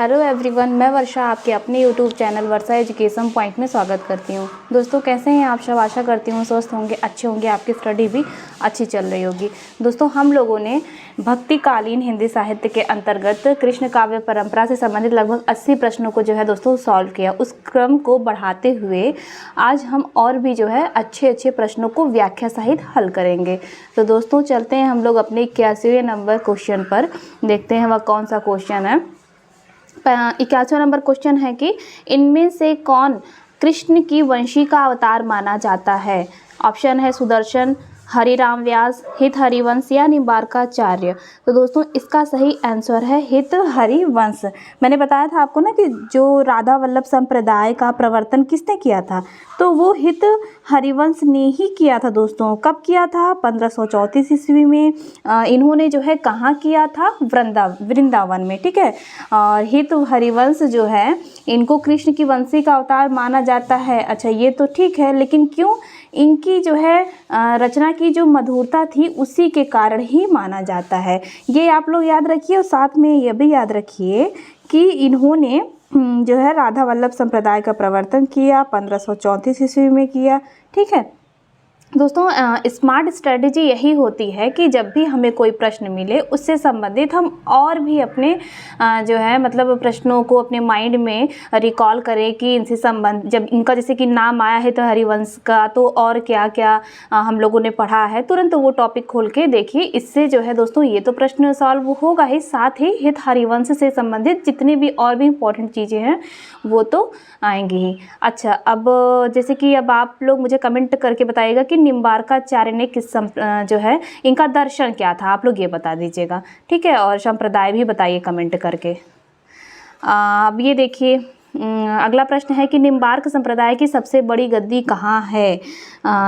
Hello everyone, मैं वर्षा आपके अपने यूट्यूब चैनल वर्षा एजुकेशन पॉइंट में स्वागत करती हूँ। दोस्तों कैसे हैं आप सब? आशा करती हूँ स्वस्थ होंगे, अच्छे होंगे, आपकी स्टडी भी अच्छी चल रही होगी। दोस्तों हम लोगों ने भक्तिकालीन हिंदी साहित्य के अंतर्गत कृष्ण काव्य परंपरा से संबंधित लगभग 80 प्रश्नों को जो है दोस्तों सॉल्व किया। उस क्रम को बढ़ाते हुए आज हम और भी जो है अच्छे प्रश्नों को व्याख्या सहित हल करेंगे। तो दोस्तों चलते हैं हम लोग अपने 81वें नंबर क्वेश्चन पर। देखते हैं वह कौन सा क्वेश्चन है। 81वां नंबर क्वेश्चन है कि इनमें से कौन कृष्ण की वंशी का अवतार माना जाता है? ऑप्शन है सुदर्शन, हरिराम व्यास, हित हरिवंश या निम्बार्काचार्य। तो दोस्तों इसका सही आंसर है हित हरिवंश। मैंने बताया था आपको ना कि जो राधा वल्लभ संप्रदाय का प्रवर्तन किसने किया था, तो वो हित हरिवंश ने ही किया था। दोस्तों कब किया था? 1534 ईस्वी में। इन्होंने जो है कहाँ किया था? वृंदावन में। ठीक है। और हित हरिवंश जो है इनको कृष्ण की वंशी का अवतार माना जाता है। अच्छा ये तो ठीक है, लेकिन क्यों? इनकी जो है रचना की जो मधुरता थी उसी के कारण ही माना जाता है। ये आप लोग याद रखिए और साथ में ये भी याद रखिए कि इन्होंने जो है राधा वल्लभ संप्रदाय का प्रवर्तन किया, 1534 ईस्वी में किया। ठीक है दोस्तों, स्मार्ट स्ट्रेटजी यही होती है कि जब भी हमें कोई प्रश्न मिले उससे संबंधित हम और भी अपने जो है मतलब प्रश्नों को अपने माइंड में रिकॉल करें कि इनसे संबंध जब इनका जैसे कि नाम आया है तो हरिवंश का, तो और क्या क्या हम लोगों ने पढ़ा है, तुरंत वो टॉपिक खोल के देखिए। इससे जो है दोस्तों ये तो प्रश्न सॉल्व होगा ही, साथ ही हित हरिवंश से संबंधित जितने भी और भी इम्पोर्टेंट चीज़ें हैं वो तो आएंगी ही। अच्छा अब जैसे कि अब आप लोग मुझे कमेंट करके बताइएगा कि निम्बार्काचार्य ने किस जो है इनका दर्शन क्या था, आप लोग ये बता दीजिएगा। ठीक है, और संप्रदाय भी बताइए कमेंट करके। अब ये देखिए अगला प्रश्न है कि निम्बार्क संप्रदाय की सबसे बड़ी गद्दी कहाँ है?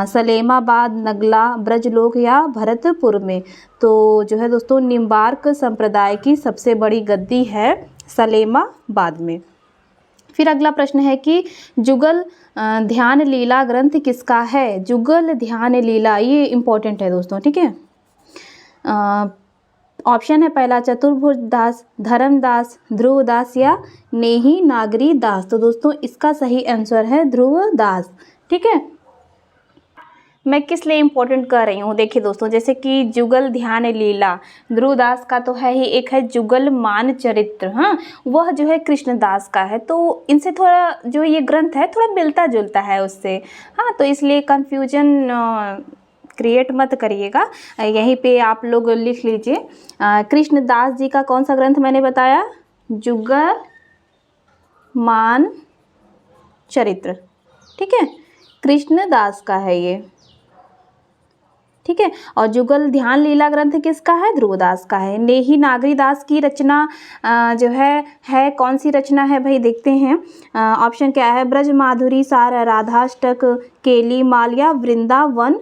सलेमाबाद, नगला, ब्रजलोक या भरतपुर में? तो जो है दोस्तों निम्बार्क संप्रदाय की सबसे बड़ी गद्दी है सलेमाबाद में। फिर अगला प्रश्न है कि जुगल ध्यान लीला ग्रंथ किसका है? जुगल ध्यान लीला ये इम्पोर्टेंट है दोस्तों। ठीक है, ऑप्शन है पहला चतुर्भुज दास, धर्मदास, ध्रुवदास या नेही नागरी दास। तो दोस्तों इसका सही आंसर है ध्रुवदास। ठीक है, मैं किस लिए इम्पोर्टेंट कर रही हूँ देखिए दोस्तों, जैसे कि जुगल ध्यान लीला ध्रुवदास का तो है ही, एक है जुगल मान चरित्र, हाँ वह जो है कृष्णदास का है। तो इनसे थोड़ा जो ये ग्रंथ है थोड़ा मिलता जुलता है उससे, हाँ तो इसलिए कन्फ्यूजन क्रिएट मत करिएगा। यहीं पे आप लोग लिख लीजिए कृष्णदास जी का कौन सा ग्रंथ मैंने बताया? जुगल मान चरित्र। ठीक है, कृष्णदास का है ये। ठीक है, और जुगल ध्यान लीला ग्रंथ किसका है? ध्रुवदास का है। नेही नागरी दास की रचना जो है कौन सी रचना है भाई? देखते हैं ऑप्शन क्या है? ब्रज माधुरी सार, राधाष्टक, केली माल या वृंदावन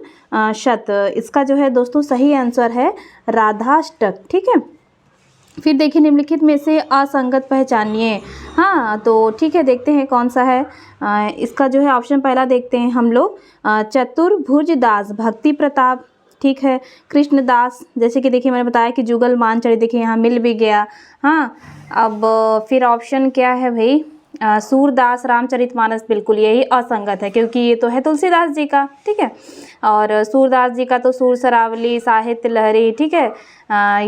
शत। इसका जो है दोस्तों सही आंसर है राधाष्टक। ठीक है, फिर देखिए निम्नलिखित में से असंगत पहचानिए। हाँ तो ठीक है, देखते हैं कौन सा है। इसका जो है ऑप्शन पहला देखते हैं हम लोग, चतुर्भुज दास, भक्ति प्रताप। ठीक है, कृष्णदास जैसे कि देखिए मैंने बताया कि जुगल मान चरित्र, देखिए यहाँ मिल भी गया। हाँ अब फिर ऑप्शन क्या है भाई? सूरदास रामचरितमानस, बिल्कुल यही असंगत है क्योंकि ये तो है तुलसीदास जी का। ठीक है, और सूरदास जी का तो सूर सरावली, साहित्य लहरी, ठीक है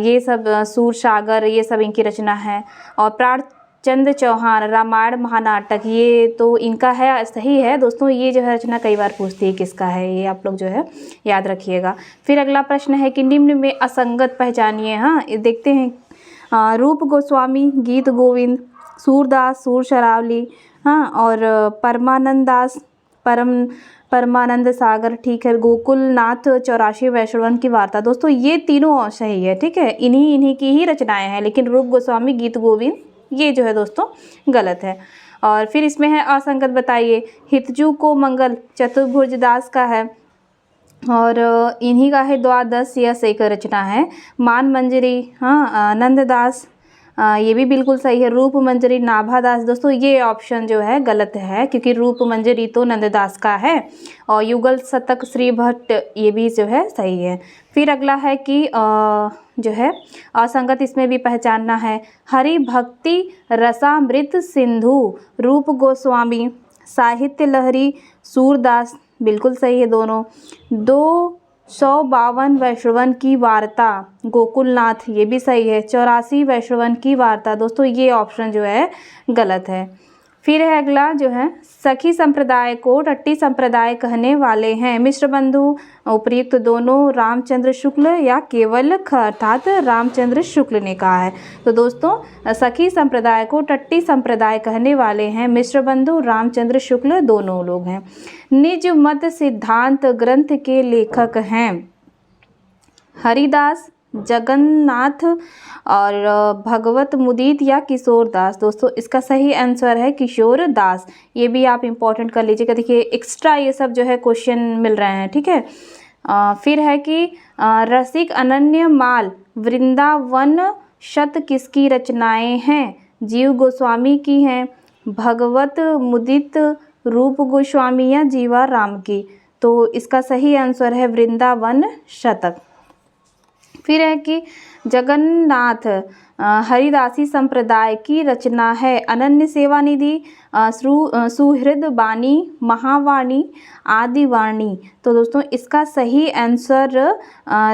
ये सब, सूर सागर ये सब इनकी रचना है। और प्राणचंद चौहान रामायण महानाटक, ये तो इनका है, सही है दोस्तों। ये जो है रचना कई बार पूछती है किसका है, ये आप लोग जो है याद रखिएगा। फिर अगला प्रश्न है कि निम्न में असंगत पहचानिए। हाँ ये देखते हैं रूप गोस्वामी, गीत गोविंद, सूरदास, सूर शरावली, हाँ और परमानंद दास, परमानंद सागर। ठीक है, गोकुलनाथ 84 वैष्णवन की वार्ता। दोस्तों ये तीनों सही है। ठीक है, इन्हीं की ही रचनाएं हैं, लेकिन रूप गोस्वामी, गीत गोविंद ये जो है दोस्तों गलत है। और फिर इसमें है असंगत, बताइए। हितजू को मंगल चतुर्भुज दास का है और इन्हीं का है द्वादश यश एक रचना है। मान मंजरी, हाँ नंददास, ये भी बिल्कुल सही है। रूप मंजरी नाभादास, दोस्तों ये ऑप्शन जो है गलत है, क्योंकि रूप मंजरी तो नंददास का है। और युगल शतक श्री भट्ट, ये भी जो है सही है। फिर अगला है कि जो है असंगत, इसमें भी पहचानना है। हरि भक्ति रसामृत सिंधु, रूप गोस्वामी। साहित्य लहरी सूरदास, बिल्कुल सही है दोनों। 252 वैष्णवन की वार्ता गोकुलनाथ, ये भी सही है। 84 वैष्णवन की वार्ता, दोस्तों ये ऑप्शन जो है गलत है। फिर है अगला जो है, सखी संप्रदाय को टट्टी संप्रदाय कहने वाले हैं। मिश्र बंधु, उपयुक्त दोनों, रामचंद्र शुक्ल या केवल ख, अर्थात रामचंद्र शुक्ल ने कहा है। तो दोस्तों सखी संप्रदाय को टट्टी संप्रदाय कहने वाले हैं मिश्र बंधु, रामचंद्र शुक्ल दोनों लोग हैं। निज मत सिद्धांत ग्रंथ के लेखक हैं हरिदास, जगन्नाथ और भगवत मुदित या किशोर दास। दोस्तों इसका सही आंसर है किशोर दास। ये भी आप इम्पोर्टेंट कर लीजिएगा, देखिए एक्स्ट्रा ये सब जो है क्वेश्चन मिल रहे हैं, ठीक है। फिर है कि रसिक अनन्य माल वृंदावन शत किसकी रचनाएं हैं? जीव गोस्वामी की हैं, भगवत मुदित रूप गोस्वामी या जीवा राम की। तो इसका सही आंसर है वृंदावन शतक। फिर है कि जगन्नाथ हरिदासी संप्रदाय की रचना है। अनन्य सेवा निधि, सुहृद बानी, महावाणी, आदिवाणी। तो दोस्तों इसका सही आंसर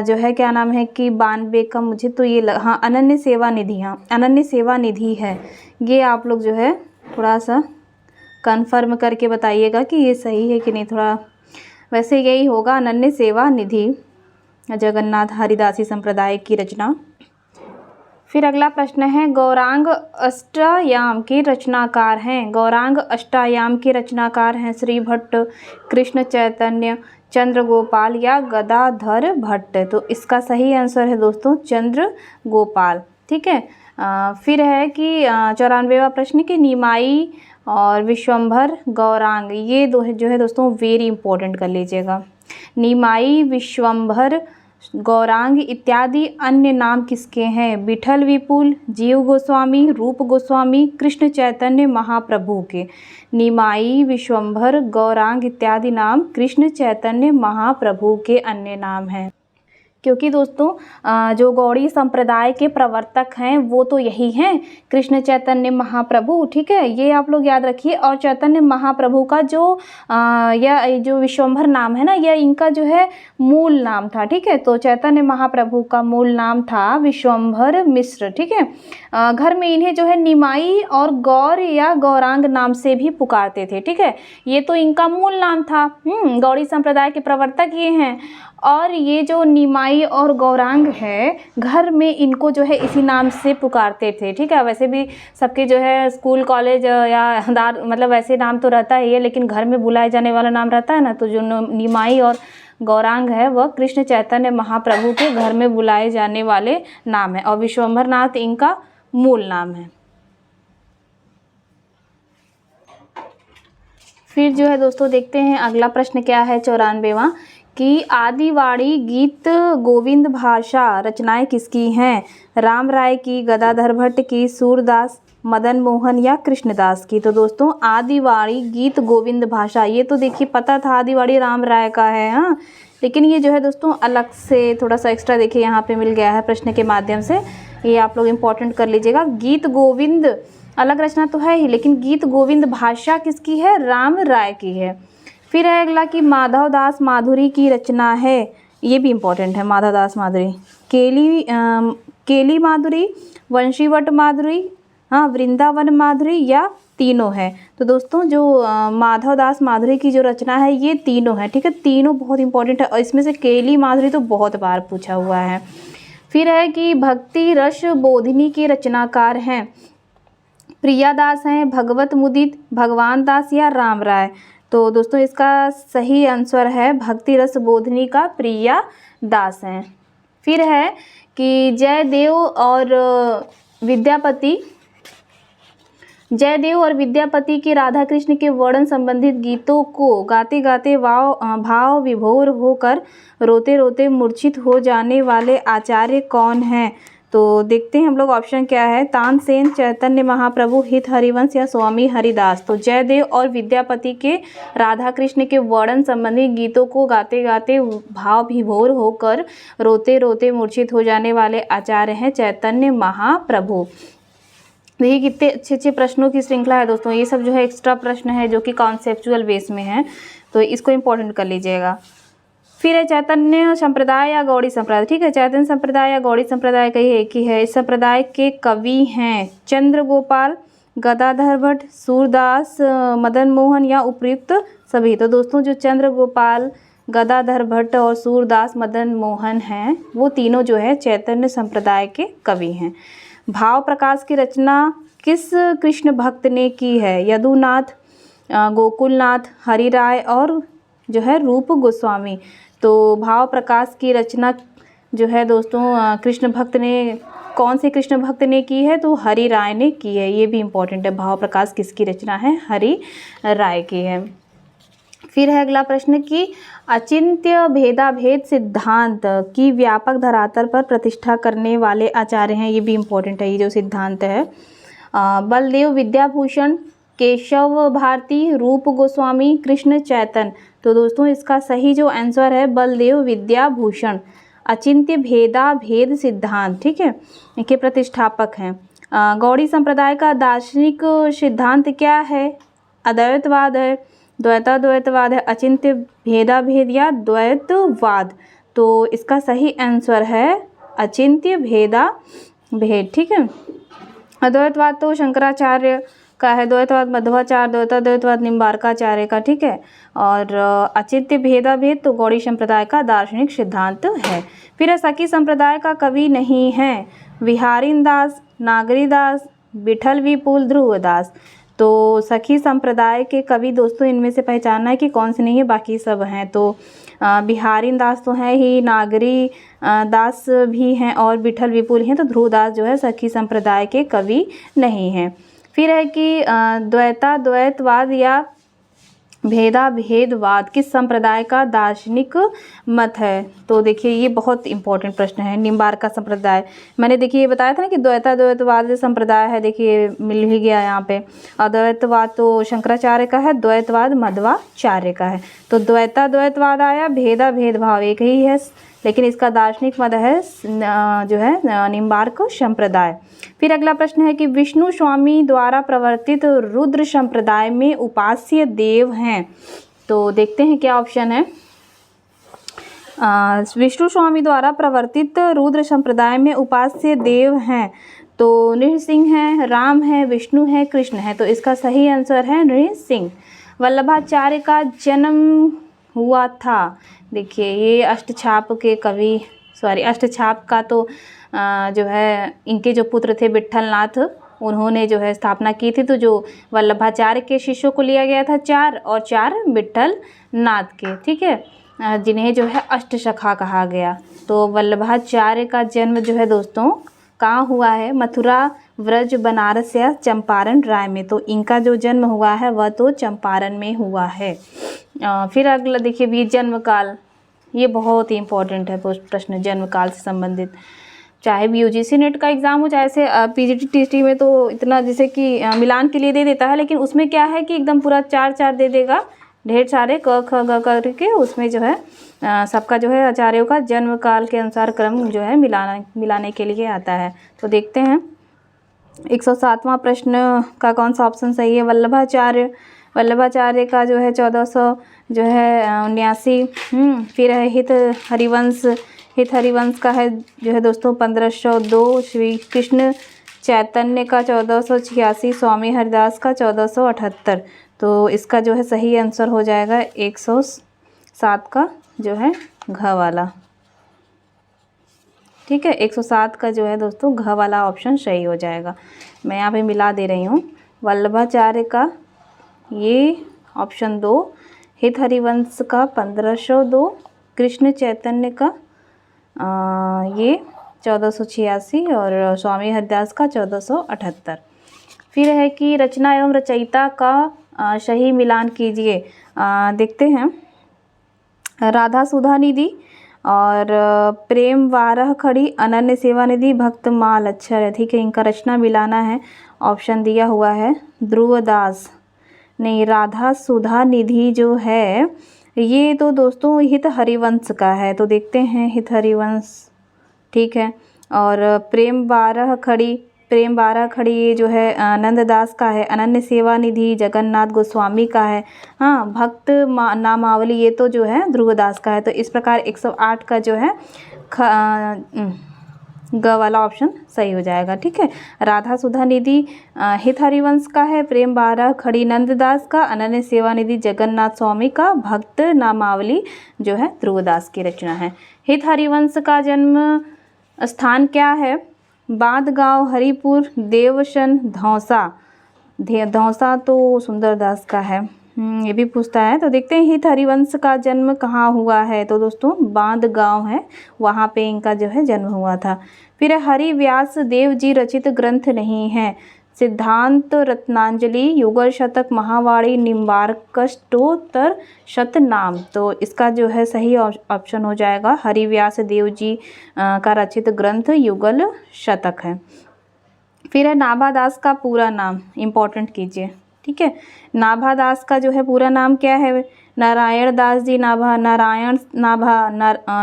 जो है क्या नाम है कि 92 का, मुझे तो ये हाँ अनन्य सेवा निधि, हाँ अनन्य सेवा निधि है। ये आप लोग जो है थोड़ा सा कंफर्म करके बताइएगा कि ये सही है कि नहीं। थोड़ा वैसे यही होगा, अनन्य सेवा निधि जगन्नाथ हरिदासी संप्रदाय की रचना। फिर अगला प्रश्न है, गौरांग अष्टयाम के रचनाकार हैं। गौरांग अष्टयाम के रचनाकार हैं श्री भट्ट, कृष्ण चैतन्य, चंद्र गोपाल या गदाधर भट्ट। तो इसका सही आंसर है दोस्तों चंद्र गोपाल, ठीक है। फिर है कि 94वां प्रश्न कि निमाई और विश्वंभर गौरांग, ये दो जो है दोस्तों वेरी इंपॉर्टेंट कर लीजिएगा। निमाई, विश्वंभर, गौरांग इत्यादि अन्य नाम किसके हैं? विठल विपुल, जीव गोस्वामी, रूप गोस्वामी, कृष्ण चैतन्य महाप्रभु के। निमाई, विश्वंभर, गौरांग इत्यादि नाम कृष्ण चैतन्य महाप्रभु के अन्य नाम हैं। क्योंकि दोस्तों जो गौड़ी संप्रदाय के प्रवर्तक हैं वो तो यही हैं, कृष्ण चैतन्य महाप्रभु, ठीक है, ये आप लोग याद रखिए। और चैतन्य महाप्रभु का जो यह जो विश्वंभर नाम है ना, यह इनका जो है मूल नाम था, ठीक है। तो चैतन्य महाप्रभु का मूल नाम था विश्वंभर मिश्र, ठीक है। घर में इन्हें जो है निमाई और गौर या गौरांग नाम से भी पुकारते थे, ठीक है। ये तो इनका मूल नाम था, गौड़ी संप्रदाय के प्रवर्तक ये हैं। और ये जो निमाई और गौरांग है, घर में इनको जो है इसी नाम से पुकारते थे, ठीक है। वैसे भी सबके जो है स्कूल कॉलेज या मतलब वैसे नाम तो रहता ही है, लेकिन घर में बुलाए जाने वाला नाम रहता है ना। तो जो निमाई और गौरांग है वह कृष्ण चैतन्य महाप्रभु के घर में बुलाए जाने वाले नाम है, और विश्वंभर नाथ इनका मूल नाम है। फिर जो है दोस्तों देखते हैं अगला प्रश्न क्या है, 94वां कि आदिवाणी गीत गोविंद भाषा रचनाएं किसकी हैं? राम राय की, गदाधर भट्ट की, सूरदास, मदन मोहन या कृष्णदास की। तो दोस्तों आदिवाणी गीत गोविंद भाषा, ये तो देखिए पता था आदिवाणी राम राय का है, हाँ, लेकिन ये जो है दोस्तों अलग से थोड़ा सा एक्स्ट्रा देखिए यहाँ पे मिल गया है प्रश्न के माध्यम से, ये आप लोग इम्पोर्टेंट कर लीजिएगा। गीत गोविंद अलग रचना तो है ही, लेकिन गीत गोविंद भाषा किसकी है? राम राय की है। फिर है अगला कि माधवदास माधुरी की रचना है, ये भी इम्पोर्टेंट है। माधवदास माधुरी, केली माधुरी, वंशीवट माधुरी, हाँ, वृंदावन माधुरी या तीनों है। तो दोस्तों जो माधवदास माधुरी की जो रचना है ये तीनों है, ठीक है। तीनों बहुत इंपॉर्टेंट है, और इसमें से केली माधुरी तो बहुत बार पूछा हुआ है। फिर है कि भक्ति रस बोधिनी के रचनाकार हैं। प्रिया दास हैं, भगवत मुदित, भगवान दास या राम राय। तो दोस्तों इसका सही आंसर है भक्ति रस बोधिनी का प्रिया दास हैं। फिर है कि जयदेव और विद्यापति के राधा कृष्ण के वर्णन संबंधित गीतों को गाते गाते भाव विभोर होकर रोते रोते मूर्छित हो जाने वाले आचार्य कौन हैं? तो देखते हैं हम लोग ऑप्शन क्या है। तानसेन, चैतन्य महाप्रभु, हित हरिवंश या स्वामी हरिदास। तो जयदेव और विद्यापति के राधा कृष्ण के वर्णन संबंधी गीतों को गाते गाते भाव विभोर होकर रोते रोते मूर्छित हो जाने वाले आचार्य हैं चैतन्य महाप्रभु। देखिए कितने अच्छे अच्छे प्रश्नों की श्रृंखला है दोस्तों। ये सब जो है एक्स्ट्रा प्रश्न है जो कि कॉन्सेप्चुअल बेस में है, तो इसको इम्पोर्टेंट कर लीजिएगा। फिर है चैतन्य संप्रदाय या गौड़ी संप्रदाय। ठीक है, चैतन्य संप्रदाय या गौड़ी संप्रदाय का ही एक ही है। इस संप्रदाय के कवि हैं चंद्र गोपाल, गदाधर भट्ट, सूरदास, मदन मोहन या उपयुक्त सभी। तो दोस्तों जो चंद्र गोपाल, गदाधर भट्ट और सूरदास मदन मोहन हैं वो तीनों जो है चैतन्य संप्रदाय के कवि हैं। भाव प्रकाश की रचना किस कृष्ण भक्त ने की है? यदुनाथ, गोकुलनाथ, हरिराय और जो है रूप गोस्वामी। तो भाव प्रकाश की रचना जो है दोस्तों कृष्ण भक्त ने, कौन से कृष्ण भक्त ने की है? तो हरि राय ने की है। ये भी इम्पोर्टेंट है, भाव प्रकाश किसकी रचना है? हरि राय की है। फिर है अगला प्रश्न कि अचिंत्य भेदाभेद सिद्धांत की व्यापक धरातल पर प्रतिष्ठा करने वाले आचार्य हैं। ये भी इम्पोर्टेंट है, ये जो सिद्धांत है। बलदेव विद्याभूषण, केशव भारती, रूप गोस्वामी, कृष्ण चैतन्य। तो दोस्तों इसका सही जो आंसर है बलदेव विद्याभूषण, अचिंत्य भेदाभेद सिद्धांत, ठीक है, इनके प्रतिष्ठापक हैं। गौड़ी संप्रदाय का दार्शनिक सिद्धांत क्या है? अद्वैतवाद है, द्वैताद्वैतवाद है, अचिंत्य भेदाभेद या द्वैतवाद। तो इसका सही आंसर है अचिंत्य भेदाभेद, ठीक है। अद्वैतवाद तो शंकराचार्य का है, द्वैतवाद मध्वाचार्य, द्वैताद्वैतवाद निम्बार्काचार्य का, ठीक है। और अचिंत्य भेदाभेद तो गौड़ी संप्रदाय का दार्शनिक सिद्धांत है। फिर सखी संप्रदाय का कवि नहीं है? विहारीन दास, नागरीदास, विठल विपुल, ध्रुवदास। तो सखी संप्रदाय के कवि दोस्तों इनमें से पहचानना है कि कौन से नहीं है, बाकी सब हैं। तो बिहारीन दास तो हैं ही, नागरी दास भी हैं और विठल विपुल हैं। तो ध्रुवदास जो है सखी संप्रदाय के कवि नहीं हैं। फिर है कि द्वैताद्वैतवाद या भेदाभेदवाद किस संप्रदाय का दार्शनिक मत है? तो देखिए ये बहुत इंपॉर्टेंट प्रश्न है। निम्बार्का संप्रदाय, मैंने देखिए ये बताया था ना कि द्वैताद्वैतवाद संप्रदाय है, देखिए मिल ही गया यहाँ पे। अद्वैतवाद तो शंकराचार्य का है, द्वैतवाद मध्वाचार्य का है। तो द्वैताद्वैतवाद आया, भेदाभेदभाव एक ही है, लेकिन इसका दार्शनिक मत है जो है निम्बार्क संप्रदाय। फिर अगला प्रश्न है कि विष्णु स्वामी द्वारा प्रवर्तित रुद्र संप्रदाय में उपास्य देव हैं। तो देखते हैं क्या ऑप्शन है। विष्णु स्वामी द्वारा प्रवर्तित रुद्र संप्रदाय में उपास्य देव हैं। तो नृसिंह है, राम है, विष्णु है, कृष्ण है। तो इसका सही आंसर है नृसिंह। वल्लभाचार्य का जन्म हुआ था, देखिए ये अष्टछाप के कवि, अष्टछाप का तो जो है इनके जो पुत्र थे विट्ठलनाथ, उन्होंने जो है स्थापना की थी। तो जो वल्लभाचार्य के शिष्यों को लिया गया था 4 और 4 विट्ठलनाथ के, ठीक है, जिन्हें जो है अष्टसखा कहा गया। तो वल्लभाचार्य का जन्म जो है दोस्तों कहाँ हुआ है? मथुरा, व्रज, बनारस या चंपारण राय में। तो इनका जो जन्म हुआ है वह तो चंपारण में हुआ है। फिर अगला देखिए भी जन्म काल, ये बहुत ही इंपॉर्टेंट है प्रश्न जन्म काल से संबंधित। चाहे भी यूजीसी नेट का एग्ज़ाम हो, चाहे से पीजीटी टीटी में तो इतना जैसे कि मिलान के लिए दे देता है, लेकिन उसमें क्या है कि एकदम पूरा 4 दे देगा, ढेर सारे क ख ग करके। उसमें जो है सबका जो है आचार्यों का जन्म काल के अनुसार क्रम जो है मिलाने के लिए आता है। तो देखते हैं 107वां प्रश्न का कौन सा ऑप्शन सही है। वल्लभाचार्य का जो है 1479। फिर है हित हरिवंश का है जो है दोस्तों 1502। श्री कृष्ण चैतन्य का 1486, स्वामी हरिदास का 1478। तो इसका जो है सही आंसर हो जाएगा 107 का जो है घ वाला, ठीक है। 107 का जो है दोस्तों घ वाला ऑप्शन सही हो जाएगा। मैं यहाँ पे मिला दे रही हूँ। वल्लभाचार्य का ये ऑप्शन 2, हित हरिवंश का 1502, कृष्ण चैतन्य का ये 1486 और स्वामी हरिदास का 1478। फिर है कि रचना एवं रचयिता का सही मिलान कीजिए। देखते हैं। राधा सुधा निधि और प्रेम वारह खड़ी, अनन्य सेवा निधि, भक्त माल। अच्छा ठीक है, इनका रचना मिलाना है। ऑप्शन दिया हुआ है ध्रुवदास, नहीं राधा सुधा निधि जो है ये तो दोस्तों हित हरिवंश का है, तो देखते हैं हित हरिवंश। ठीक है, और प्रेम बारह खड़ी ये जो है नंददास का है। अनन्य सेवा निधि जगन्नाथ गोस्वामी का है। हाँ, भक्त नामावली ये तो जो है ध्रुवदास का है। तो इस प्रकार 108 का जो है ग वाला ऑप्शन सही हो जाएगा। ठीक है, राधा सुधा निधि हित हरिवंश का है, प्रेम बारह खड़ी नंददास का, अनन्य सेवा निधि जगन्नाथ स्वामी का, भक्त नामावली जो है ध्रुवदास की रचना है। हित हरिवंश का जन्म स्थान क्या है? बांधगांव, हरिपुर, देवशन, धौसा। धौसा तो सुंदरदास का है, ये भी पूछता है। तो देखते हैं हित हरिवंश का जन्म कहाँ हुआ है। तो दोस्तों बांधगांव है, वहाँ पे इनका जो है जन्म हुआ था। फिर हरि व्यास देव जी रचित ग्रंथ नहीं है। सिद्धांत, रत्नांजलि, युगल शतक, महावाणी, निम्बार्कष्टोत्तर शतनाम। तो इसका जो है सही ऑप्शन हो जाएगा हरि व्यास देव जी का रचित ग्रंथ युगल शतक है। फिर है नाभादास का पूरा नाम, इम्पोर्टेंट कीजिए। ठीक है, नाभादास का जो है पूरा नाम क्या है? नारायण दास जी नाभा, नारायण नाभा,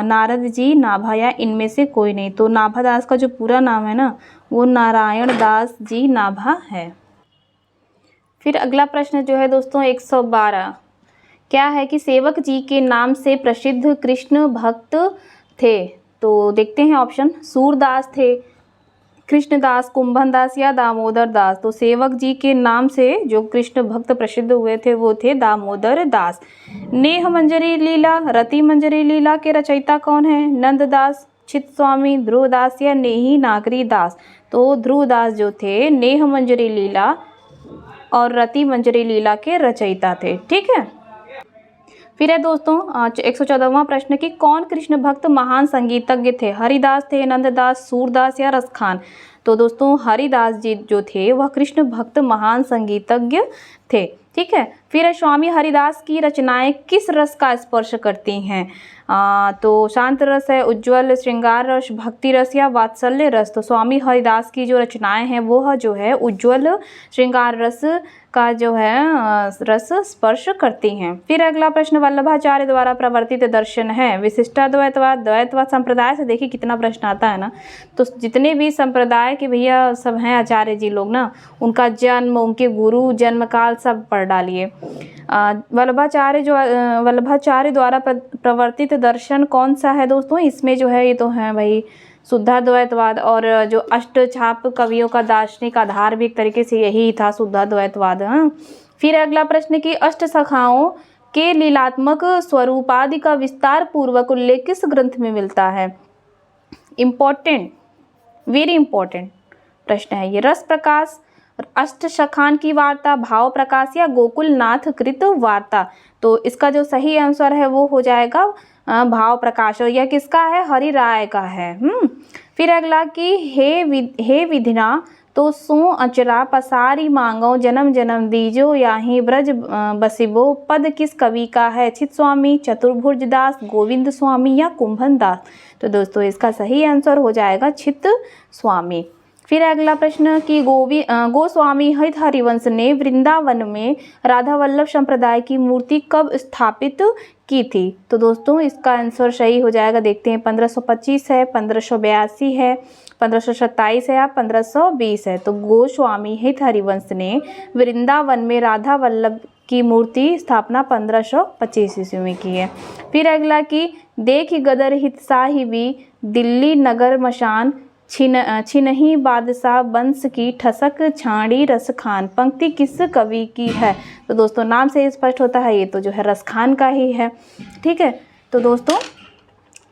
नारद जी नाभा, या इनमें से कोई नहीं। तो नाभादास का जो पूरा नाम है ना वो नारायण दास जी नाभा है। फिर अगला प्रश्न जो है दोस्तों 112 क्या है कि सेवक जी के नाम से प्रसिद्ध कृष्ण भक्त थे। तो देखते हैं ऑप्शन, सूरदास थे, कृष्णदास, कुंभनदास या दामोदर दास। तो सेवक जी के नाम से जो कृष्ण भक्त प्रसिद्ध हुए थे वो थे दामोदर दास। नेह मंजरी लीला, रति मंजरी लीला के रचयिता कौन है? नंददास, चित स्वामी, ध्रुवदास या नेही नागरी दास। तो ध्रुवदास जो थे नेह मंजरी लीला और रति मंजरी लीला के रचयिता थे। ठीक है, फिर है दोस्तों 114वां प्रश्न कि कौन कृष्ण भक्त महान संगीतज्ञ थे? हरिदास थे, नंददास, सूरदास या रसखान। तो दोस्तों हरिदास जी जो थे वह कृष्ण भक्त महान संगीतज्ञ थे। ठीक है, फिर है स्वामी हरिदास की रचनाएं किस रस का स्पर्श करती हैं? तो शांत रस है, उज्ज्वल, श्रृंगार रस, भक्ति रस या वात्सल्य रस। तो स्वामी हरिदास की जो रचनाएं हैं वो जो है उज्ज्वल श्रृंगार रस का जो है रस स्पर्श करती हैं। फिर अगला प्रश्न वल्लभाचार्य द्वारा प्रवर्तित दर्शन है विशिष्टाद्वैतवाद, द्वैतवाद संप्रदाय से। देखिए कितना प्रश्न आता है ना। तो जितने भी संप्रदाय के भैया सब हैं आचार्य जी लोग ना, उनका जन्म, उनके गुरु, जन्म काल सब पढ़ डालिए। वल्लभाचार्य द्वारा प्रवर्तित दर्शन कौन सा है दोस्तों? इसमें जो है ये तो है भाई शुद्धाद्वैतवाद, और जो अष्टछाप कवियों का दार्शनिक आधार भी एक तरीके से यही था, शुद्धाद्वैतवाद। हाँ, फिर अगला प्रश्न कि अष्ट शाखाओं के लीलात्मक स्वरूपादि का विस्तार पूर्वक उल्लेख किस ग्रंथ में मिलता है? इम्पोर्टेंट, वेरी इंपॉर्टेंट प्रश्न है ये। रस प्रकाश, अष्टशाखान की वार्ता, भाव प्रकाश या गोकुल नाथ कृत वार्ता। तो इसका जो सही आंसर है वो हो जाएगा भाव प्रकाश, और यह किसका है? हरि राय का है। फिर अगला कि हे विधिना तो सो अचरा पसारी मांगो, जन्म जन्म दीजो याही ब्रज बसिबो। पद किस कवि का है? चित स्वामी, चतुर्भुज दास, गोविंद स्वामी या कुंभन दास। तो दोस्तों इसका सही आंसर हो जाएगा चित स्वामी। फिर अगला प्रश्न कि गोस्वामी हित हरिवंश ने वृंदावन में राधा वल्लभ संप्रदाय की मूर्ति कब स्थापित की थी? तो दोस्तों इसका आंसर सही हो जाएगा, देखते हैं 1525 है, 1582 है, 1527 है या 1520 है। तो गोस्वामी हित हरिवंश ने वृंदावन में राधा वल्लभ की मूर्ति स्थापना 1525 ईस्वी में की है। फिर अगला कि देख गदर हित साहिबी, दिल्ली नगर मशान, छिनही बादशाह बंस की, ठसक छाड़ी रसखान। पंक्ति किस कवि की है? तो दोस्तों नाम से स्पष्ट होता है ये तो जो है रसखान का ही है। ठीक है, तो दोस्तों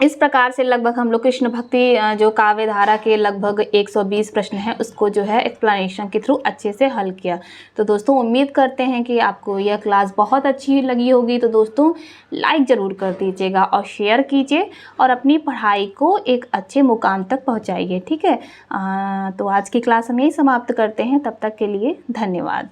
इस प्रकार से लगभग हम लोग कृष्ण भक्ति जो काव्य धारा के लगभग 120 प्रश्न हैं उसको जो है एक्सप्लेनेशन के थ्रू अच्छे से हल किया। तो दोस्तों उम्मीद करते हैं कि आपको यह क्लास बहुत अच्छी लगी होगी। तो दोस्तों लाइक ज़रूर कर दीजिएगा और शेयर कीजिए और अपनी पढ़ाई को एक अच्छे मुकाम तक पहुँचाइए। ठीक है, तो आज की क्लास हम यही समाप्त करते हैं। तब तक के लिए धन्यवाद।